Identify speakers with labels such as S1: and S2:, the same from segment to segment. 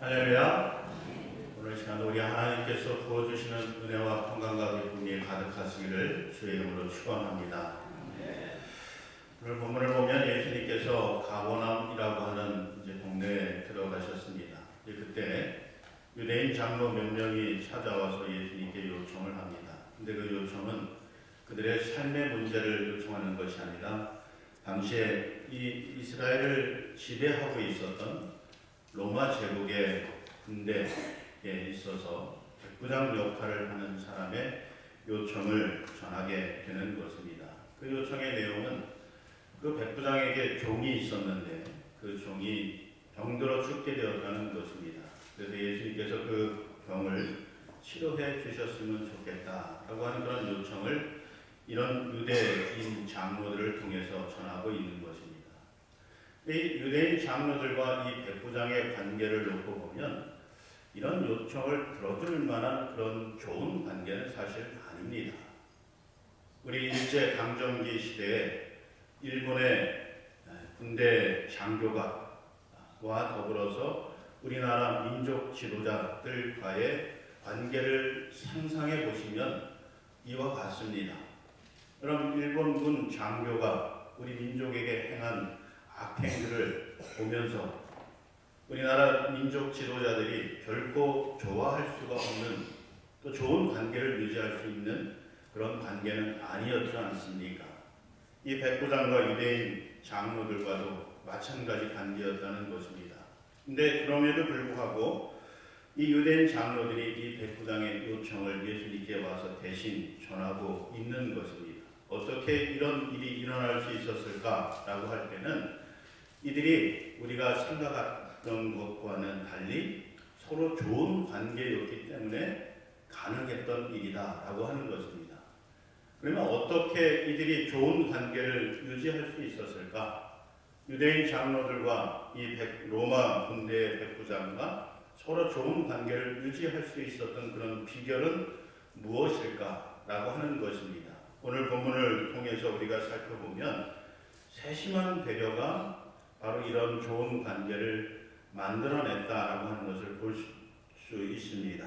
S1: 할렐루야. 오늘 시간 우리 하나님께서 부어주시는 은혜와 평강과 기쁨이 가득하시기를 주의 이름으로 축원합니다. 오늘 본문을 보면 예수님께서 가버나움이라고 하는 이제 동네에 들어가셨습니다. 그때 유대인 장로 몇 명이 찾아와서 예수님께 요청을 합니다. 근데 그 요청은 그들의 삶의 문제를 요청하는 것이 아니라 당시에 이 이스라엘을 지배하고 있었던 로마 제국의 군대에 있어서 백부장 역할을 하는 사람의 요청을 전하게 되는 것입니다. 그 요청의 내용은 그 백부장에게 종이 있었는데 그 종이 병들어 죽게 되었다는 것입니다. 그래서 예수님께서 그 병을 치료해 주셨으면 좋겠다라고 하는 그런 요청을 이런 유대인 장로들을 통해서 전하고 있는 것입니다. 이 유대인 장로들과 이 백부장의 관계를 놓고 보면 이런 요청을 들어줄 만한 그런 좋은 관계는 사실 아닙니다. 우리 일제 강점기 시대에 일본의 군대 장교가와 더불어서 우리나라 민족 지도자들과의 관계를 상상해 보시면 이와 같습니다. 그럼 일본군 장교가 우리 민족에게 행한 악행들을 보면서 우리나라 민족 지도자들이 결코 좋아할 수가 없는 또 좋은 관계를 유지할 수 있는 그런 관계는 아니었지 않습니까? 이 백부장과 유대인 장로들과도 마찬가지 관계였다는 것입니다. 근데 그럼에도 불구하고 이 유대인 장로들이 이 백부장의 요청을 예수님께 와서 대신 전하고 있는 것입니다. 어떻게 이런 일이 일어날 수 있었을까라고 할 때는 이들이 우리가 생각했던 것과는 달리 서로 좋은 관계였기 때문에 가능했던 일이다라고 하는 것입니다. 그러면 어떻게 이들이 좋은 관계를 유지할 수 있었을까? 유대인 장로들과 이 로마 군대의 백부장과 서로 좋은 관계를 유지할 수 있었던 그런 비결은 무엇일까라고 하는 것입니다. 오늘 본문을 통해서 우리가 살펴보면 세심한 배려가 바로 이런 좋은 관계를 만들어냈다라고 하는 것을 볼 수 있습니다.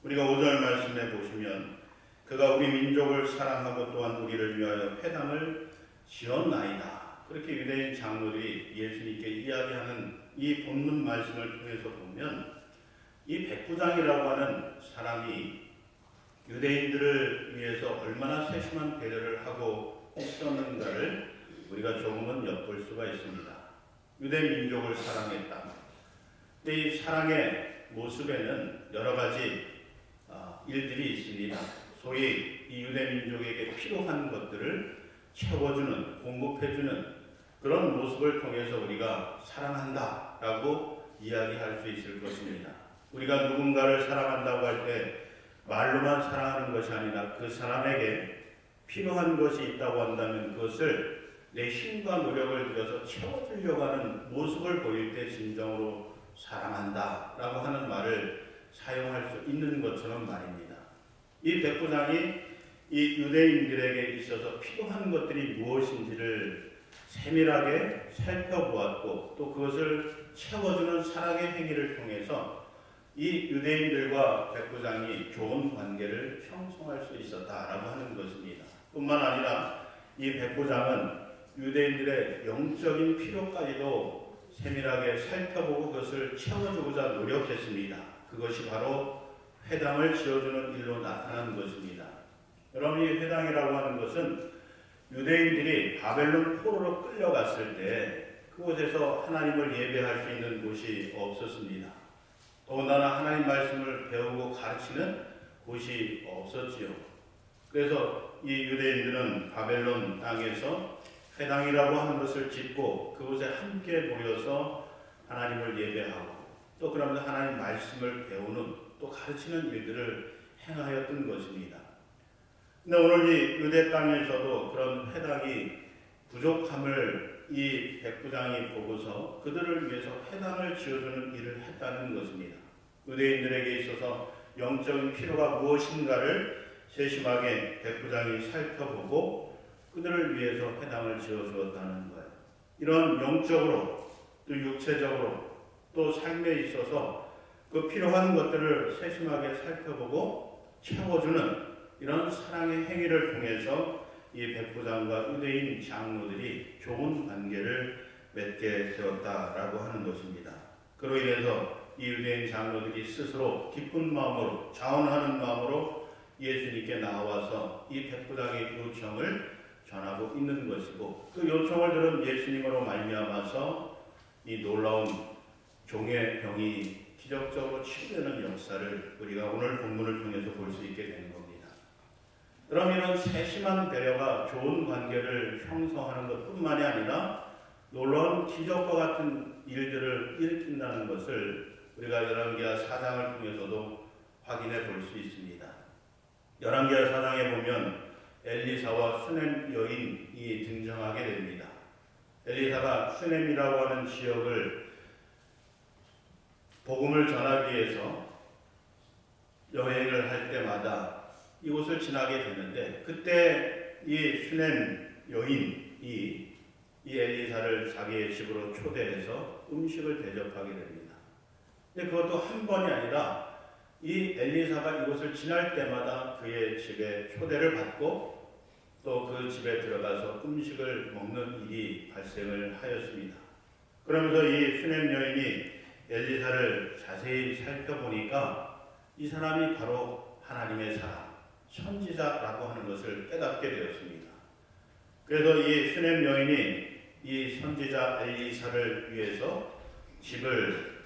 S1: 우리가 5절 말씀에 보시면 그가 우리 민족을 사랑하고 또한 우리를 위하여 회당을 지었나이다. 그렇게 유대인 장로들이 예수님께 이야기하는 이 본문 말씀을 통해서 보면 이 백부장이라고 하는 사람이 유대인들을 위해서 얼마나 세심한 배려를 하고 있었는가를 우리가 조금은 엿볼 수가 있습니다. 유대 민족을 사랑했다. 이 사랑의 모습에는 여러 가지 일들이 있습니다. 소위 이 유대 민족에게 필요한 것들을 채워주는, 공급해주는 그런 모습을 통해서 우리가 사랑한다라고 이야기할 수 있을 것입니다. 우리가 누군가를 사랑한다고 할 때 말로만 사랑하는 것이 아니라 그 사람에게 필요한 것이 있다고 한다면 그것을 내 힘과 노력을 들여서 채워주려고 하는 모습을 보일 때 진정으로 사랑한다라고 하는 말을 사용할 수 있는 것처럼 말입니다. 이 백부장이 이 유대인들에게 있어서 필요한 것들이 무엇인지를 세밀하게 살펴보았고 또 그것을 채워주는 사랑의 행위를 통해서 이 유대인들과 백부장이 좋은 관계를 형성할 수 있었다라고 하는 것입니다. 뿐만 아니라 이 백부장은 유대인들의 영적인 필요까지도 세밀하게 살펴보고 그것을 채워주고자 노력했습니다. 그것이 바로 회당을 지어주는 일로 나타난 것입니다. 여러분, 이 회당이라고 하는 것은 유대인들이 바벨론 포로로 끌려갔을 때 그곳에서 하나님을 예배할 수 있는 곳이 없었습니다. 더군다나 하나님 말씀을 배우고 가르치는 곳이 없었지요. 그래서 이 유대인들은 바벨론 땅에서 회당이라고 하는 것을 짓고 그곳에 함께 모여서 하나님을 예배하고 또 그러면서 하나님 말씀을 배우는 또 가르치는 일들을 행하였던 것입니다. 근데 오늘 이 유대 땅에서도 그런 회당이 부족함을 이 백부장이 보고서 그들을 위해서 회당을 지어주는 일을 했다는 것입니다. 유대인들에게 있어서 영적인 필요가 무엇인가를 세심하게 백부장이 살펴보고 그들을 위해서 회당을 지어주었다는 거예요. 이런 영적으로 또 육체적으로 또 삶에 있어서 그 필요한 것들을 세심하게 살펴보고 채워주는 이런 사랑의 행위를 통해서 이 백부장과 유대인 장로들이 좋은 관계를 맺게 되었다라고 하는 것입니다. 그로 인해서 이 유대인 장로들이 스스로 기쁜 마음으로 자원하는 마음으로 예수님께 나와서 이 백부장의 요청을 전하고 있는 것이고, 그 요청을 들은 예수님으로 말미암아서 이 놀라운 종의 병이 기적적으로 치유되는 역사를 우리가 오늘 본문을 통해서 볼 수 있게 되는 겁니다. 그럼 이런 세심한 배려가 좋은 관계를 형성하는 것뿐만이 아니라 놀라운 기적과 같은 일들을 일으킨다는 것을 우리가 열왕기하 4장을 통해서도 확인해 볼 수 있습니다. 열왕기하 4장에 보면 엘리사와 수넴 여인이 등장하게 됩니다. 엘리사가 수넴이라고 하는 지역을 복음을 전하기 위해서 여행을 할 때마다 이곳을 지나게 되는데, 그때 이 수넴 여인이 이 엘리사를 자기의 집으로 초대해서 음식을 대접하게 됩니다. 근데 그것도 한 번이 아니라 이 엘리사가 이곳을 지날 때마다 그의 집에 초대를 받고 또 그 집에 들어가서 음식을 먹는 일이 발생을 하였습니다. 그러면서 이 수넴 여인이 엘리사를 자세히 살펴보니까 이 사람이 바로 하나님의 사람, 선지자라고 하는 것을 깨닫게 되었습니다. 그래서 이 수넴 여인이 이 선지자 엘리사를 위해서 집을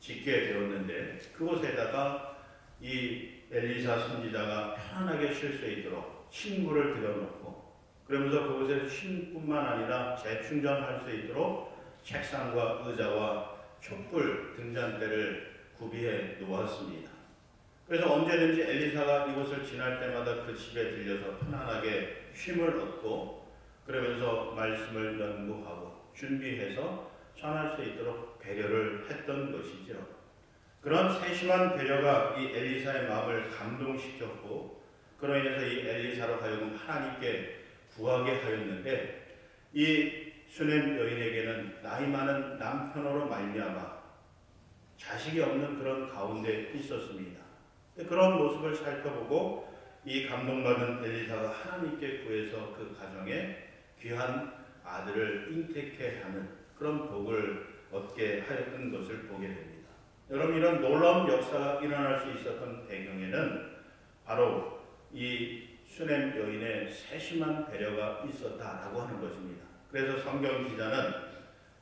S1: 짓게 되었는데, 그곳에다가 이 엘리사 선지자가 편안하게 쉴 수 있도록 침구를 들여놓고, 그러면서 그곳에 쉼뿐만 아니라 재충전할 수 있도록 책상과 의자와 촛불 등잔대를 구비해 놓았습니다. 그래서 언제든지 엘리사가 이곳을 지날 때마다 그 집에 들려서 편안하게 쉼을 얻고, 그러면서 말씀을 연구하고 준비해서 전할 수 있도록 배려를 했던 것이죠. 그런 세심한 배려가 이 엘리사의 마음을 감동시켰고, 그로 인해서 이 엘리사로 하여금 하나님께 구하게 하였는데, 이 수넴 여인에게는 나이 많은 남편으로 말미암아 자식이 없는 그런 가운데 있었습니다. 그런 모습을 살펴보고 이 감동받은 엘리사가 하나님께 구해서 그 가정에 귀한 아들을 잉태케 하는 그런 복을 얻게 하였던 것을 보게 됩니다. 여러분, 이런 놀라운 역사가 일어날 수 있었던 배경에는 바로 이 수넴 여인의 세심한 배려가 있었다라고 하는 것입니다. 그래서 성경 기자는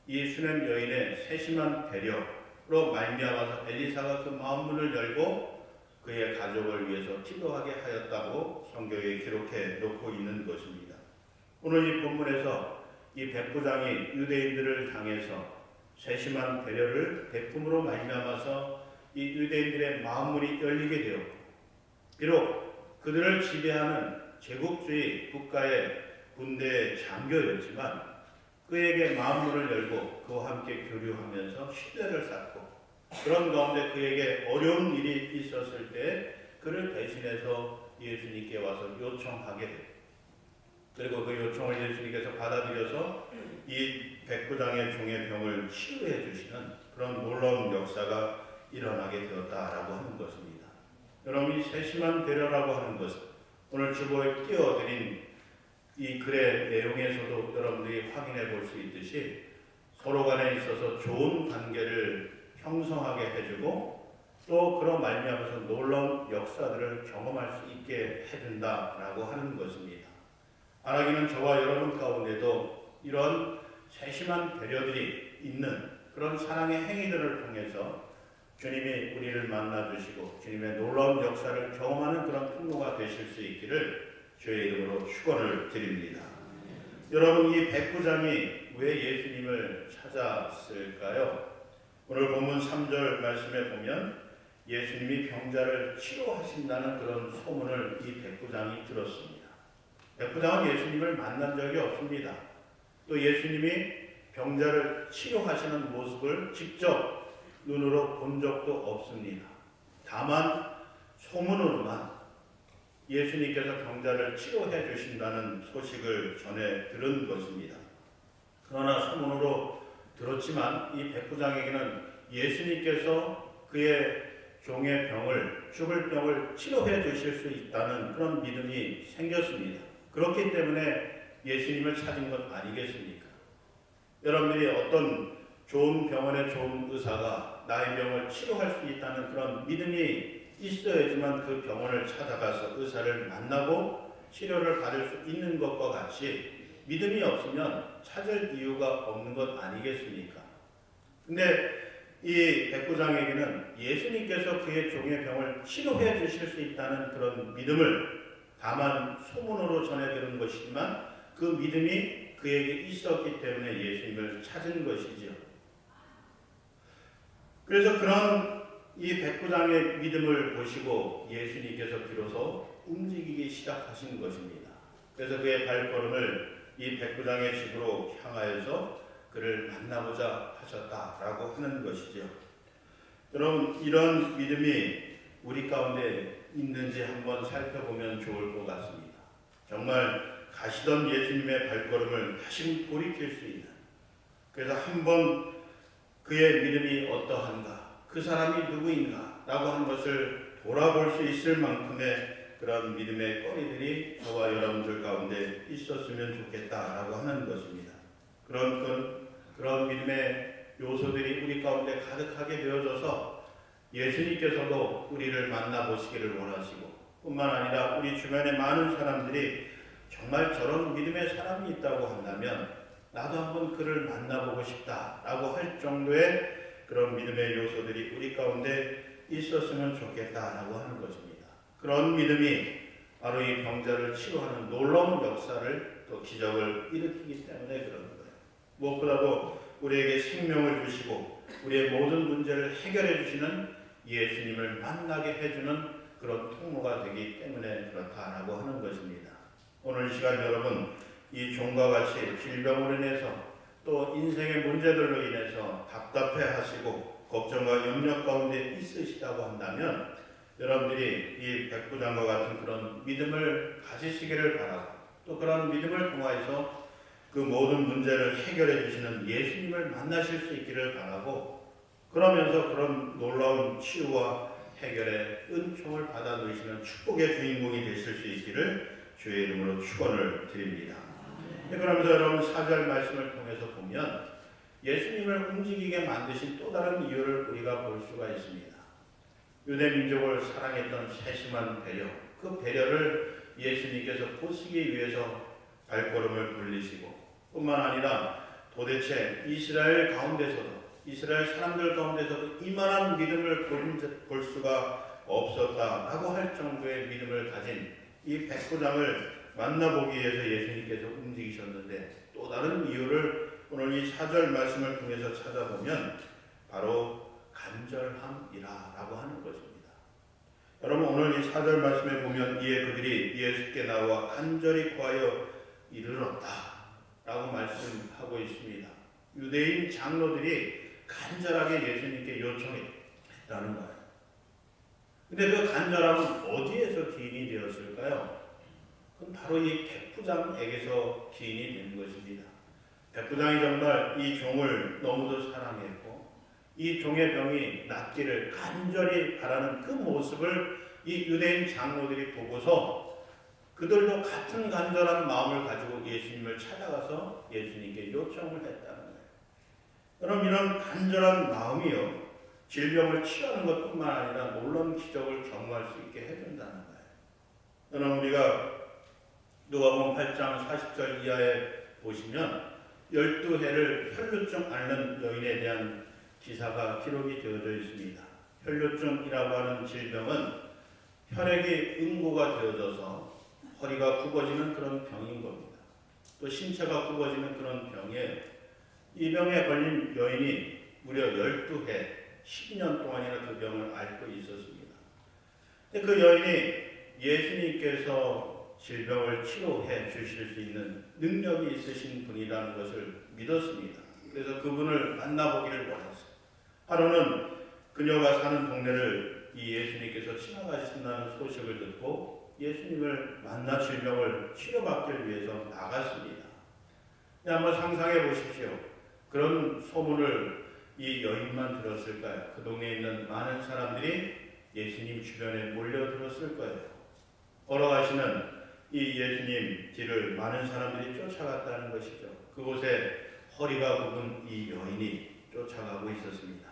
S1: 이 수넴 여인의 세심한 배려로 말미암아서 엘리사가 그 마음문을 열고 그의 가족을 위해서 기도하게 하였다고 성경에 기록해 놓고 있는 것입니다. 오늘 이 본문에서 이 백부장이 유대인들을 향해서 세심한 배려를 베품으로 말미암아서 이 유대인들의 마음문이 열리게 되었고, 비록 그들을 지배하는 제국주의 국가의 군대의 장교였지만 그에게 마음문을 열고 그와 함께 교류하면서 신뢰를 쌓고, 그런 가운데 그에게 어려운 일이 있었을 때 그를 대신해서 예수님께 와서 요청하게 됩니다. 그리고 그 요청을 예수님께서 받아들여서 이 백부장의 종의 병을 치유해 주시는 그런 놀라운 역사가 일어나게 되었다라고 하는 것입니다. 여러분, 이 세심한 배려라고 하는 것은 오늘 주보에 띄워드린 이 글의 내용에서도 여러분들이 확인해 볼 수 있듯이 서로 간에 있어서 좋은 관계를 형성하게 해주고, 또 그런 말미암아서 놀라운 역사들을 경험할 수 있게 해준다라고 하는 것입니다. 바라기는 저와 여러분 가운데도 이런 세심한 배려들이 있는 그런 사랑의 행위들을 통해서 주님이 우리를 만나주시고 주님의 놀라운 역사를 경험하는 그런 통로가 되실 수 있기를 주의 이름으로 축원을 드립니다. 여러분, 이 백부장이 왜 예수님을 찾았을까요? 오늘 본문 3절 말씀에 보면 예수님이 병자를 치료하신다는 그런 소문을 이 백부장이 들었습니다. 백부장은 예수님을 만난 적이 없습니다. 또 예수님이 병자를 치료하시는 모습을 직접 눈으로 본 적도 없습니다. 다만 소문으로만 예수님께서 병자를 치료해 주신다는 소식을 전해 들은 것입니다. 그러나 소문으로 들었지만 이 백부장에게는 예수님께서 그의 종의 병을, 죽을 병을 치료해 주실 수 있다는 그런 믿음이 생겼습니다. 그렇기 때문에 예수님을 찾은 것 아니겠습니까? 여러분들이 어떤 좋은 병원의 좋은 의사가 나의 병을 치료할 수 있다는 그런 믿음이 있어야지만 그 병원을 찾아가서 의사를 만나고 치료를 받을 수 있는 것과 같이 믿음이 없으면 찾을 이유가 없는 것 아니겠습니까? 근데 이 백부장에게는 예수님께서 그의 종의 병을 치료해 주실 수 있다는 그런 믿음을 다만 소문으로 전해 들은 것이지만 그 믿음이 그에게 있었기 때문에 예수님을 찾은 것이지요. 그래서 그런 이 백부장의 믿음을 보시고 예수님께서 비로소 움직이기 시작하신 것입니다. 그래서 그의 발걸음을 이 백부장의 집으로 향하여서 그를 만나보자 하셨다라고 하는 것이죠. 여러분, 이런 믿음이 우리 가운데 있는지 한번 살펴보면 좋을 것 같습니다. 정말 가시던 예수님의 발걸음을 다시 돌이킬 수 있는, 그래서 한번 그의 믿음이 어떠한가, 그 사람이 누구인가 라고 하는 것을 돌아볼 수 있을 만큼의 그런 믿음의 거리들이 저와 여러분들 가운데 있었으면 좋겠다라고 하는 것입니다. 그런 믿음의 요소들이 우리 가운데 가득하게 되어져서 예수님께서도 우리를 만나보시기를 원하시고, 뿐만 아니라 우리 주변의 많은 사람들이 정말 저런 믿음의 사람이 있다고 한다면 나도 한번 그를 만나보고 싶다라고 할 정도의 그런 믿음의 요소들이 우리 가운데 있었으면 좋겠다라고 하는 것입니다. 그런 믿음이 바로 이 병자를 치료하는 놀라운 역사를 또 기적을 일으키기 때문에 그런 거예요. 무엇보다도 우리에게 생명을 주시고 우리의 모든 문제를 해결해 주시는 예수님을 만나게 해주는 그런 통로가 되기 때문에 그렇다라고 하는 것입니다. 오늘 이 시간 여러분, 이 종과 같이 질병으로 인해서 또 인생의 문제들로 인해서 답답해 하시고 걱정과 염려 가운데 있으시다고 한다면 여러분들이 이 백부장과 같은 그런 믿음을 가지시기를 바라고, 또 그런 믿음을 통하여서 그 모든 문제를 해결해 주시는 예수님을 만나실 수 있기를 바라고, 그러면서 그런 놀라운 치유와 해결의 은총을 받아 누리시는 축복의 주인공이 되실 수 있기를 주의 이름으로 축원을 드립니다. 그러면서 여러분 4절 말씀을 통해서 보면 예수님을 움직이게 만드신 또 다른 이유를 우리가 볼 수가 있습니다. 유대 민족을 사랑했던 세심한 배려, 그 배려를 예수님께서 보시기 위해서 발걸음을 돌리시고, 뿐만 아니라 도대체 이스라엘 가운데서도, 이스라엘 사람들 가운데서도 이만한 믿음을 볼 수가 없었다라고 할 정도의 믿음을 가진 이 백부장을 만나보기 위해서 예수님께서 움직이셨는데, 또 다른 이유를 오늘 이 4절 말씀을 통해서 찾아보면 바로 간절함이라고 하는 것입니다. 여러분, 오늘 이 4절 말씀에 보면 이에 그들이 예수께 나와 간절히 구하여 이르렀다 라고 말씀하고 있습니다. 유대인 장로들이 간절하게 예수님께 요청했다는 거예요. 근데 그 간절함은 어디에서 기인이 되었을까요? 그건 바로 이 백부장에게서 기인이 된 것입니다. 백부장이 정말 이 종을 너무도 사랑했고 이 종의 병이 낫기를 간절히 바라는 그 모습을 이 유대인 장로들이 보고서 그들도 같은 간절한 마음을 가지고 예수님을 찾아가서 예수님께 요청을 했다는 거예요. 그럼 이런 간절한 마음이요, 질병을 치유하는 것뿐만 아니라 놀라운 기적을 경험할 수 있게 해준다는 거예요. 여러분, 우리가 누가복음 8장 40절 이하에 보시면 12해를 혈루증 앓는 여인에 대한 기사가 기록이 되어져 있습니다. 혈루증이라고 하는 질병은 혈액이 응고가 되어져서 허리가 굽어지는 그런 병인 겁니다. 또 신체가 굽어지는 그런 병이에요. 이 병에 걸린 여인이 무려 12해, 10년 동안이나 그 병을 앓고 있었습니다. 그 여인이 예수님께서 질병을 치료해 주실 수 있는 능력이 있으신 분이라는 것을 믿었습니다. 그래서 그분을 만나보기를 원했어요. 하루는 그녀가 사는 동네를 이 예수님께서 지나가신다는 소식을 듣고 예수님을 만나 질병을 치료받기 위해서 나갔습니다. 한번 상상해 보십시오. 그런 소문을 이 여인만 들었을까요? 그 동네에 있는 많은 사람들이 예수님 주변에 몰려들었을 거예요. 걸어가시는 이 예수님 뒤를 많은 사람들이 쫓아갔다는 것이죠. 그곳에 허리가 굽은 이 여인이 쫓아가고 있었습니다.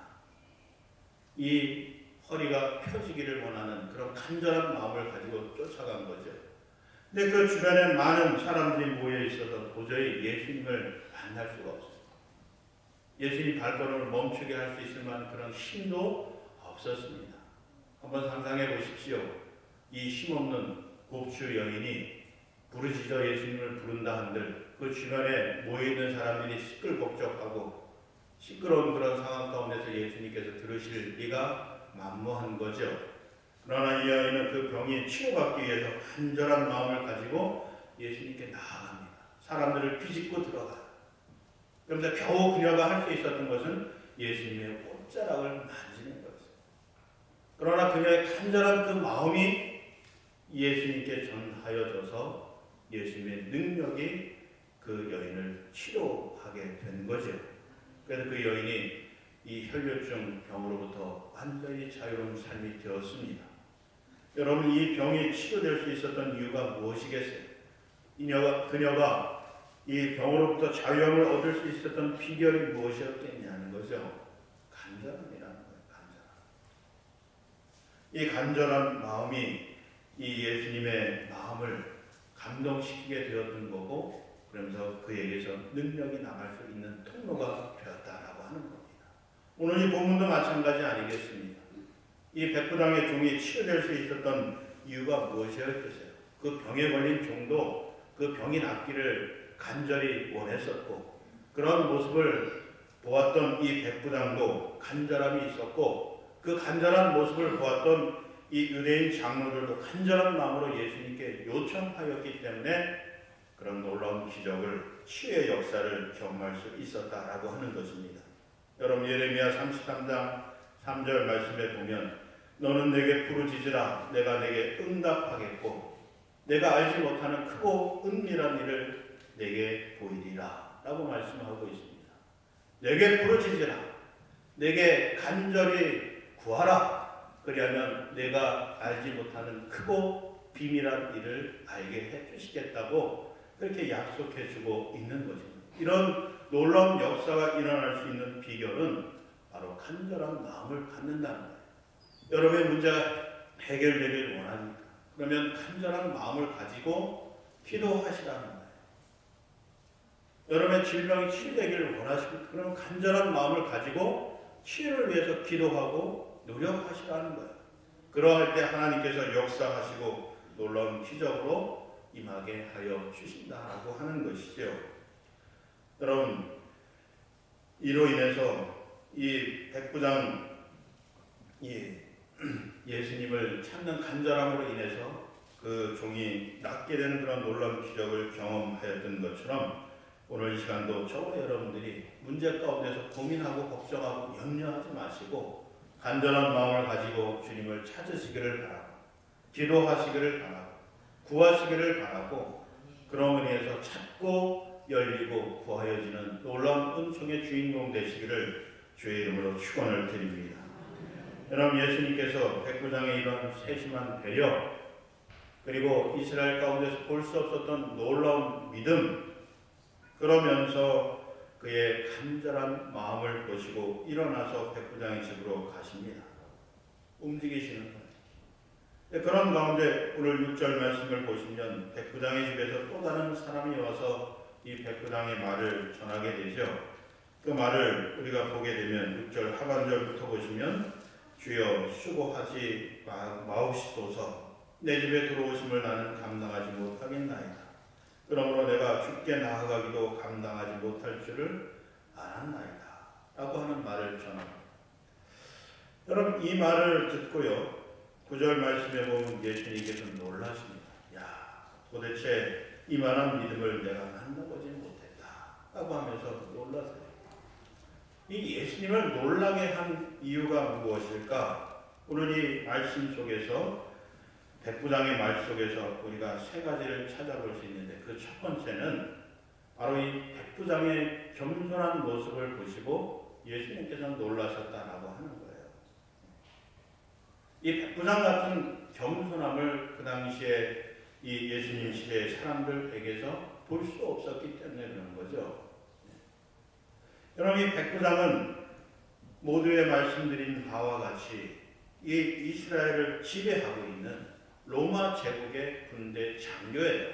S1: 이 허리가 펴지기를 원하는 그런 간절한 마음을 가지고 쫓아간 거죠. 근데 그 주변에 많은 사람들이 모여 있어서 도저히 예수님을 만날 수가 없어요. 예수님 발걸음을 멈추게 할 수 있을 만한 그런 힘도 없었습니다. 한번 상상해 보십시오. 이 힘없는 곱추 여인이 부르짖어 예수님을 부른다 한들 그 주변에 모여있는 사람들이 시끌벅적하고 시끄러운 그런 상황 가운데서 예수님께서 들으실 리가 만무한 거죠. 그러나 이 여인은 그 병이 치료받기 위해서 간절한 마음을 가지고 예수님께 나아갑니다. 사람들을 비집고 들어가요. 그러면서 겨우 그녀가 할 수 있었던 것은 예수님의 옷자락을 만지는 것이었어요. 그러나 그녀의 간절한 그 마음이 예수님께 전하여져서 예수님의 능력이 그 여인을 치료하게 된 거죠. 그래서 그 여인이 이 혈류증 병으로부터 완전히 자유로운 삶이 되었습니다. 여러분, 이 병이 치료될 수 있었던 이유가 무엇이겠어요? 그녀가 이 병으로부터 자유함을 얻을 수 있었던 비결이 무엇이었겠냐는 거죠. 간절함이라는 거예요. 간절함. 이 간절한 마음이 이 예수님의 마음을 감동시키게 되었던 거고, 그러면서 그에게서 능력이 나갈 수 있는 통로가 되었다라고 하는 겁니다. 오늘 이 본문도 마찬가지 아니겠습니까? 이 백부장의 종이 치료될 수 있었던 이유가 무엇이었겠어요? 그 병에 걸린 종도 그 병이 낫기를 간절히 원했었고, 그런 모습을 보았던 이 백부장도 간절함이 있었고, 그 간절한 모습을 보았던 이 유대인 장로들도 간절한 마음으로 예수님께 요청하였기 때문에 그런 놀라운 기적을, 치유의 역사를 경험할 수 있었다라고 하는 것입니다. 여러분, 예레미야 33장 3절 말씀에 보면 너는 내게 부르짖으라 내가 내게 응답하겠고 내가 알지 못하는 크고 은밀한 일을 내게 보이리라 라고 말씀하고 있습니다. 내게 부르짖으라, 내게 간절히 구하라. 그리하면 내가 알지 못하는 크고 비밀한 일을 알게 해주시겠다고 그렇게 약속해 주고 있는 것입니다. 이런 놀라운 역사가 일어날 수 있는 비결은 바로 간절한 마음을 갖는다는 거예요. 여러분의 문제가 해결되길 원합니까? 그러면 간절한 마음을 가지고 기도하시라는 거예요. 여러분의 질병이 치유되기를 원하십니까? 그러면 간절한 마음을 가지고 치유를 위해서 기도하고 노력하시라는 거예요. 그러할 때 하나님께서 역사하시고 놀라운 기적으로 임하게 하여 주신다라고 하는 것이죠. 여러분, 이로 인해서 이 백부장 예수님을 찾는 간절함으로 인해서 그 종이 낫게 되는 그런 놀라운 기적을 경험하였던 것처럼 오늘 이 시간도 저와 여러분들이 문제 가운데서 고민하고 걱정하고 염려하지 마시고 간절한 마음을 가지고 주님을 찾으시기를 바라고 기도하시기를 바라고 구하시기를 바라고 그런 은혜에서 찾고 열리고 구하여지는 놀라운 은총의 주인공 되시기를 주의 이름으로 축원을 드립니다. 여러분, 예수님께서 백부장의 이런 세심한 배려 그리고 이스라엘 가운데서 볼 수 없었던 놀라운 믿음, 그러면서 그의 간절한 마음을 보시고 일어나서 백부장의 집으로 가십니다. 움직이시는 거예요. 그런 가운데 오늘 6절 말씀을 보시면 백부장의 집에서 또 다른 사람이 와서 이 백부장의 말을 전하게 되죠. 그 말을 우리가 보게 되면 6절 하반절부터 보시면 주여 수고하지 마옵시소서 내 집에 들어오심을 나는 감당하지 못하겠나이다. 그러므로 내가 죽게 나아가기도 감당하지 못할 줄을 알았나이다 라고 하는 말을 전합니다. 여러분, 이 말을 듣고요 9절 말씀에 보면 예수님께서 놀라십니다. 야, 도대체 이만한 믿음을 내가 만나보지 못했다 라고 하면서 놀라세요. 이 예수님을 놀라게 한 이유가 무엇일까? 오늘 이 말씀 속에서 백부장의 말 속에서 우리가 세 가지를 찾아볼 수 있는데 그 첫 번째는 바로 이 백부장의 겸손한 모습을 보시고 예수님께서는 놀라셨다라고 하는 거예요. 이 백부장 같은 겸손함을 그 당시에 이 예수님 시대의 사람들에게서 볼 수 없었기 때문에 그런 거죠. 여러분, 이 백부장은 모두의 말씀드린 바와 같이 이 이스라엘을 지배하고 있는 로마 제국의 군대 장교예요.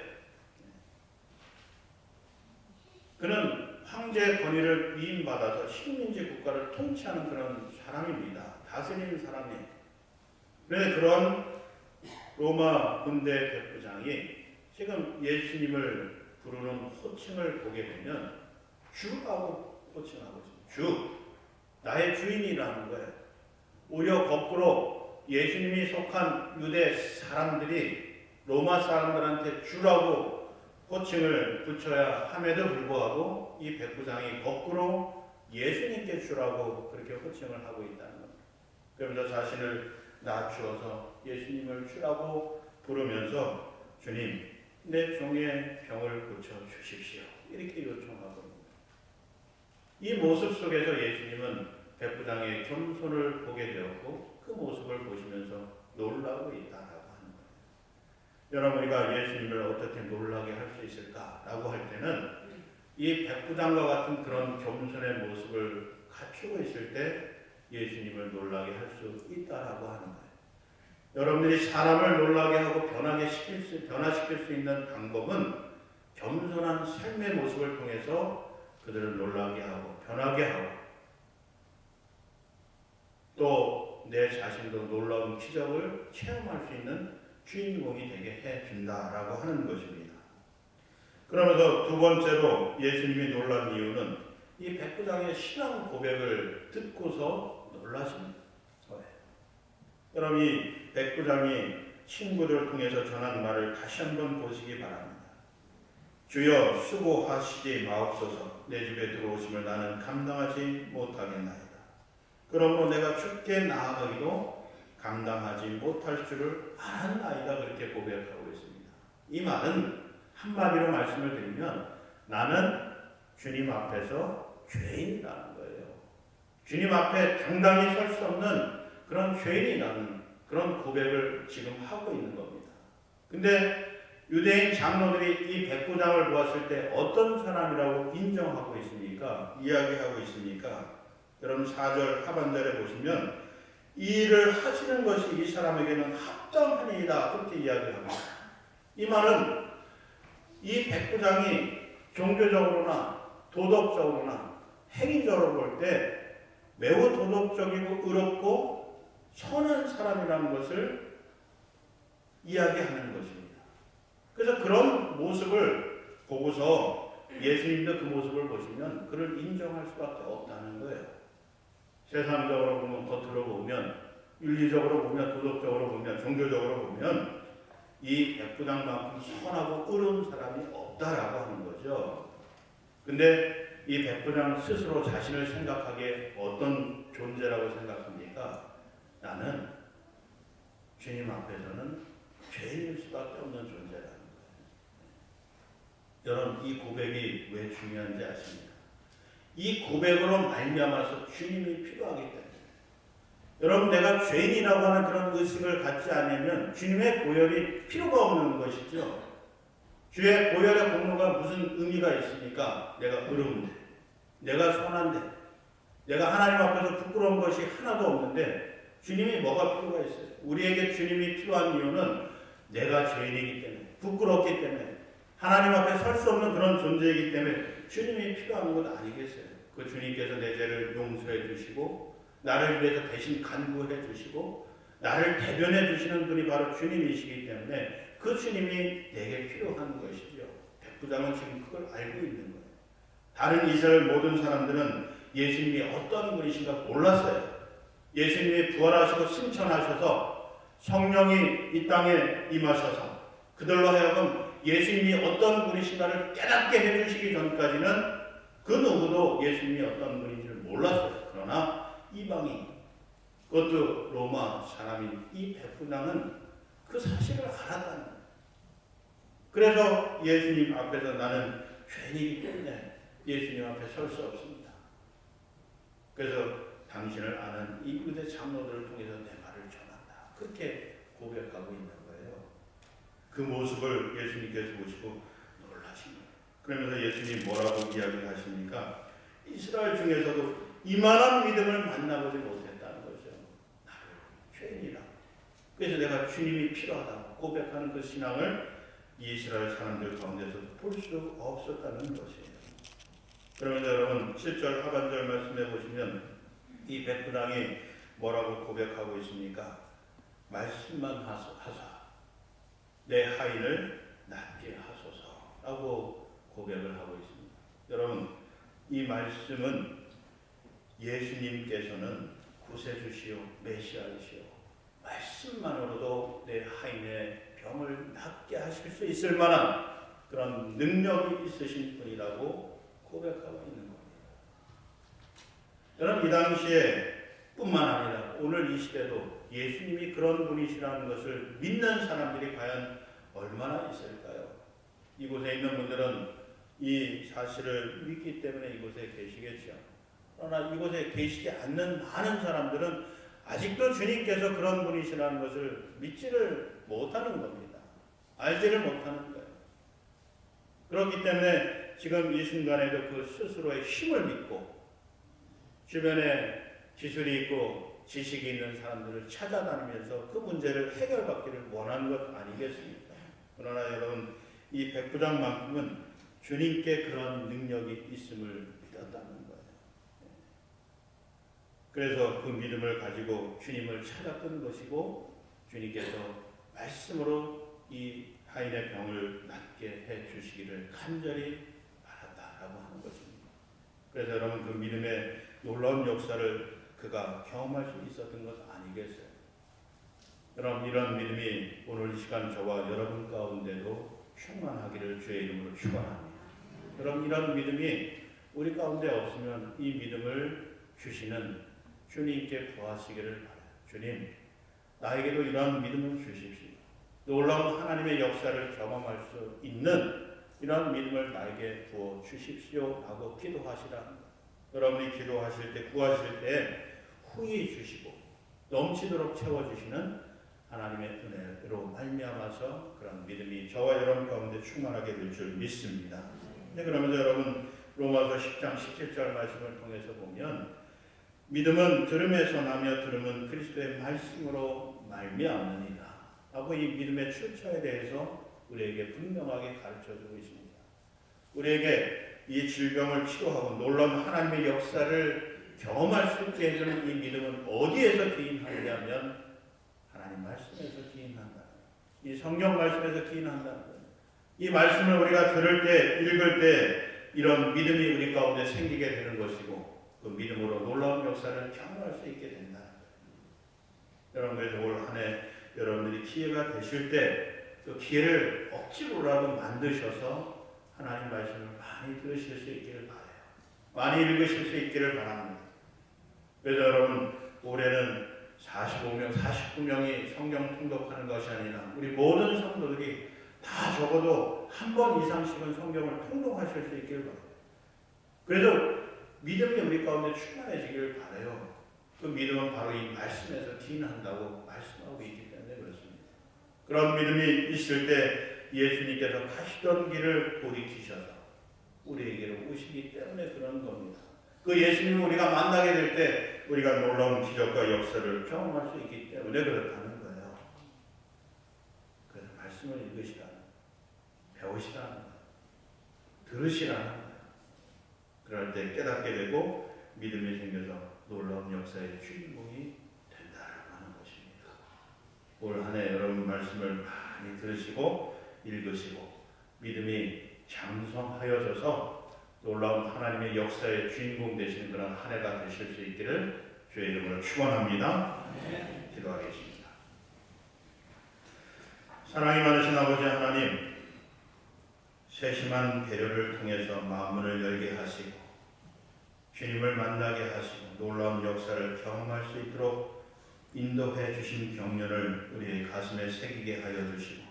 S1: 그는 황제의 권위를 위임받아서 식민지 국가를 통치하는 그런 사람입니다. 다스리는 사람이에요. 그런데 그런 로마 군대 백부장이 지금 예수님을 부르는 호칭을 보게 되면 주라고 호칭하고 있습니다. 주, 나의 주인이라는 거예요. 오히려 거꾸로 예수님이 속한 유대 사람들이 로마 사람들한테 주라고 호칭을 붙여야 함에도 불구하고 이 백부장이 거꾸로 예수님께 주라고 그렇게 호칭을 하고 있다는 겁니다. 그러면서 자신을 낮추어서 예수님을 주라고 부르면서 주님, 내 종의 병을 고쳐 주십시오. 이렇게 요청하고 있습니다. 이 모습 속에서 예수님은 백부장의 겸손을 보게 되었고 그 모습을 보시면서 놀라고 있다라고 하는 거예요. 여러분, 우리가 예수님을 어떻게 놀라게 할 수 있을까라고 할 때는 이 백부장과 같은 그런 겸손의 모습을 갖추고 있을 때 예수님을 놀라게 할 수 있다라고 하는 거예요. 여러분들이 사람을 놀라게 하고 변화시킬 수 있는 방법은 겸손한 삶의 모습을 통해서 그들을 놀라게 하고 변하게 하고 또 내 자신도 놀라운 기적을 체험할 수 있는 주인공이 되게 해준다라고 하는 것입니다. 그러면서 두 번째로 예수님이 놀란 이유는 이 백부장의 신앙 고백을 듣고서 놀라신 거예요. 여러분, 이 백부장이 친구들을 통해서 전한 말을 다시 한번 보시기 바랍니다. 주여, 수고하시지 마옵소서. 내 집에 들어오심을 나는 감당하지 못하겠나이다. 그러므로 내가 주께 나아가기도 감당하지 못할 줄을 아나이다. 그렇게 고백하고 있습니다. 이 말은 한마디로 말씀을 드리면 나는 주님 앞에서 죄인이라는 거예요. 주님 앞에 당당히 설 수 없는 그런 죄인이라는 그런 고백을 지금 하고 있는 겁니다. 근데 유대인 장로들이 이 백부장을 보았을 때 어떤 사람이라고 인정하고 있습니까? 이야기하고 있습니까? 여러분, 4절 하반절에 보시면 이 일을 하시는 것이 이 사람에게는 합당하니이다. 그렇게 이야기합니다. 이 말은 이 백부장이 종교적으로나 도덕적으로나 행위적으로 볼 때 매우 도덕적이고 의롭고 선한 사람이라는 것을 이야기하는 것입니다. 그래서 그런 모습을 보고서 예수님도 그 모습을 보시면 그를 인정할 수밖에 없다는 거예요. 세상적으로 보면, 겉으로 보면, 윤리적으로 보면, 도덕적으로 보면, 종교적으로 보면 이 백부장만큼 선하고 의로운 사람이 없다라고 하는 거죠. 근데 이 백부장 스스로 자신을 생각하기에 어떤 존재라고 생각합니까? 나는 주님 앞에서는 죄인일 수밖에 없는 존재라는 거예요. 여러분, 이 고백이 왜 중요한지 아십니까? 이 고백으로 말미암아서 주님이 필요하기 때문에. 여러분, 내가 죄인이라고 하는 그런 의식을 갖지 않으면 주님의 보혈이 필요가 없는 것이죠. 주의 보혈의 공로가 무슨 의미가 있습니까? 내가 의로운데, 내가 선한데, 내가 하나님 앞에서 부끄러운 것이 하나도 없는데 주님이 뭐가 필요가 있어요? 우리에게 주님이 필요한 이유는 내가 죄인이기 때문에, 부끄럽기 때문에, 하나님 앞에 설 수 없는 그런 존재이기 때문에 주님이 필요한 것 아니겠어요? 그 주님께서 내 죄를 용서해 주시고 나를 위해서 대신 간구해 주시고 나를 대변해 주시는 분이 바로 주님이시기 때문에 그 주님이 내게 필요한 것이죠. 백부장은 지금 그걸 알고 있는 거예요. 다른 이스라엘 모든 사람들은 예수님이 어떤 분이신가 몰랐어요. 예수님이 부활하시고 승천하셔서 성령이 이 땅에 임하셔서 그들로 하여금 예수님이 어떤 분이신가를 깨닫게 해주시기 전까지는 그 누구도 예수님이 어떤 분인지를 몰랐어요. 그러나 이방인, 그것도 로마 사람인 이 백부장은 그 사실을 알았다는 거예요. 그래서 예수님 앞에서 나는 죄인이기 때문에 예수님 앞에 설 수 없습니다. 그래서 당신을 아는 이 유대 장로들을 통해서 내 말을 전한다. 그렇게 고백하고 있는 거예요. 그 모습을 예수님께서 보시고 놀라신 거예요. 그러면서 예수님 뭐라고 이야기를 하십니까? 이스라엘 중에서도 이만한 믿음을 만나보지 못했다는 거죠. 나를 죄인이라. 그래서 내가 주님이 필요하다고 고백하는 그 신앙을 이스라엘 사람들 가운데서 볼 수 없었다는 것이에요. 그러면서 여러분 7절 하반절 말씀해 보시면 이 백부장이 뭐라고 고백하고 있습니까? 말씀만 하사 내 하인을 낫게 하소서라고 고백을 하고 있습니다. 여러분 이 말씀은 예수님께서는 구세주시오 메시아이시오 말씀만으로도 내 하인의 병을 낫게 하실 수 있을 만한 그런 능력이 있으신 분이라고 고백하고 있는 겁니다. 여러분 이 당시에 뿐만 아니라 오늘 이 시대도 예수님이 그런 분이시라는 것을 믿는 사람들이 과연 얼마나 있을까요? 이곳에 있는 분들은 이 사실을 믿기 때문에 이곳에 계시겠죠. 그러나 이곳에 계시지 않는 많은 사람들은 아직도 주님께서 그런 분이시라는 것을 믿지를 못하는 겁니다. 알지를 못하는 거예요. 그렇기 때문에 지금 이 순간에도 그 스스로의 힘을 믿고 주변에 기술이 있고 지식이 있는 사람들을 찾아다니면서 그 문제를 해결받기를 원하는 것 아니겠습니까? 그러나 여러분 이 백부장만큼은 주님께 그런 능력이 있음을 믿었다는 거예요. 그래서 그 믿음을 가지고 주님을 찾았던 것이고 주님께서 말씀으로 이 하인의 병을 낫게 해 주시기를 간절히 바랐다라고 하는 것입니다. 그래서 여러분 그 믿음의 놀라운 역사를 그가 경험할 수 있었던 것 아니겠어요? 여러분 이런 믿음이 오늘 이 시간 저와 여러분 가운데도 충만하기를 주의 이름으로 축원합니다. 여러분 이런 믿음이 우리 가운데 없으면 이 믿음을 주시는 주님께 구하시기를 바라요. 주님 나에게도 이런 믿음을 주십시오. 놀라운 하나님의 역사를 경험할 수 있는 이런 믿음을 나에게 부어 주십시오 하고 기도하시라는 것. 여러분이 기도하실 때 구하실 때 후히 주시고 넘치도록 채워주시는 하나님의 은혜로 말미암아서 그런 믿음이 저와 여러분 가운데 충만하게 될 줄 믿습니다. 그러면서 여러분 로마서 10장 17절 말씀을 통해서 보면 믿음은 들음에서 나며 들음은 그리스도의 말씀으로 말미암느니라 하고 이 믿음의 출처에 대해서 우리에게 분명하게 가르쳐주고 있습니다. 우리에게 이 질병을 치료하고 놀라운 하나님의 역사를 경험할 수 있게 해주는 이 믿음은 어디에서 기인하느냐면 하나님 말씀에서 기인한다. 이 성경 말씀에서 기인한다. 이 말씀을 우리가 들을 때 읽을 때 이런 믿음이 우리 가운데 생기게 되는 것이고 그 믿음으로 놀라운 역사를 경험할 수 있게 된다. 여러분 그래서 올 한 해 여러분들이 기회가 되실 때 그 기회를 억지로라도 만드셔서 하나님 말씀을 많이 들으실 수 있기를 바라요. 많이 읽으실 수 있기를 바랍니다. 그래서 여러분 올해는 45명, 49명이 성경 통독하는 것이 아니라 우리 모든 성도들이 다 적어도 한 번 이상씩은 성경을 통독하실 수 있기를 바라요. 그래서 믿음이 우리 가운데 충만해지기를 바라요. 그 믿음은 바로 이 말씀에서 기인한다고 말씀하고 있기 때문에 그렇습니다. 그런 믿음이 있을 때 예수님께서 가시던 길을 돌이키셔서 우리에게로 오시기 때문에 그런 겁니다. 그 예수님을 우리가 만나게 될 때 우리가 놀라운 기적과 역사를 경험할 수 있기 때문에 그렇다는 거예요. 그래서 말씀을 읽으시라는 거예요. 배우시라는 거예요. 들으시라는 거예요. 그럴 때 깨닫게 되고 믿음이 생겨서 놀라운 역사의 주인공이 된다라고 하는 것입니다. 올 한 해 여러분 말씀을 많이 들으시고 읽으시고 믿음이 장성하여져서 놀라운 하나님의 역사의 주인공 되시는 그런 한 해가 되실 수 있기를 주의 이름으로 축원합니다. 기도하겠습니다. 사랑이 많으신 아버지 하나님, 세심한 배려를 통해서 마음문을 열게 하시고 주님을 만나게 하시고 놀라운 역사를 경험할 수 있도록 인도해 주신 경륜을 우리의 가슴에 새기게 하여 주시고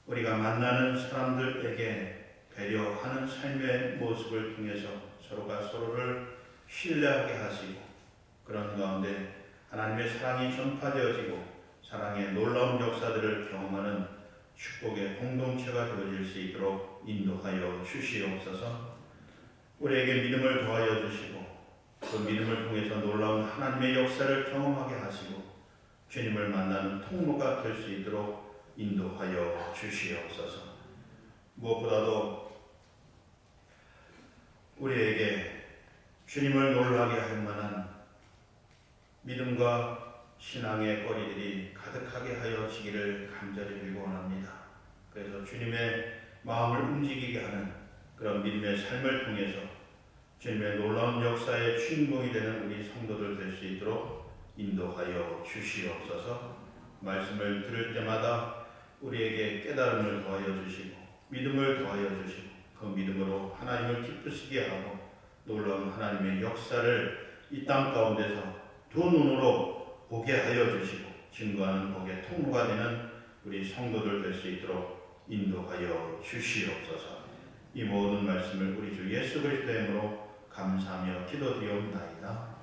S1: 우리가 만나는 사람들에게 배려하는 삶의 모습을 통해서 서로가 서로를 신뢰하게 하시고 그런 가운데 하나님의 사랑이 전파되어지고 사랑의 놀라운 역사들을 경험하는 축복의 공동체가 되어질 수 있도록 인도하여 주시옵소서. 우리에게 믿음을 더하여 주시고 그 믿음을 통해서 놀라운 하나님의 역사를 경험하게 하시고 주님을 만나는 통로가 될 수 있도록 인도하여 주시옵소서. 무엇보다도 우리에게 주님을 놀라게 할 만한 믿음과 신앙의 거리들이 가득하게 하여지기를 간절히 빌고 원합니다. 그래서 주님의 마음을 움직이게 하는 그런 믿음의 삶을 통해서 주님의 놀라운 역사의 주인공이 되는 우리 성도들 될 수 있도록 인도하여 주시옵소서. 말씀을 들을 때마다 우리에게 깨달음을 더하여 주시고 믿음을 더하여 주시고 그 믿음으로 하나님을 기쁘시게 하고 놀라운 하나님의 역사를 이 땅 가운데서 두 눈으로 보게 하여 주시고 증거하는 복의 통로가 되는 우리 성도들 될 수 있도록 인도하여 주시옵소서. 이 모든 말씀을 우리 주 예수 그리스도의 이름으로 감사하며 기도드리옵나이다.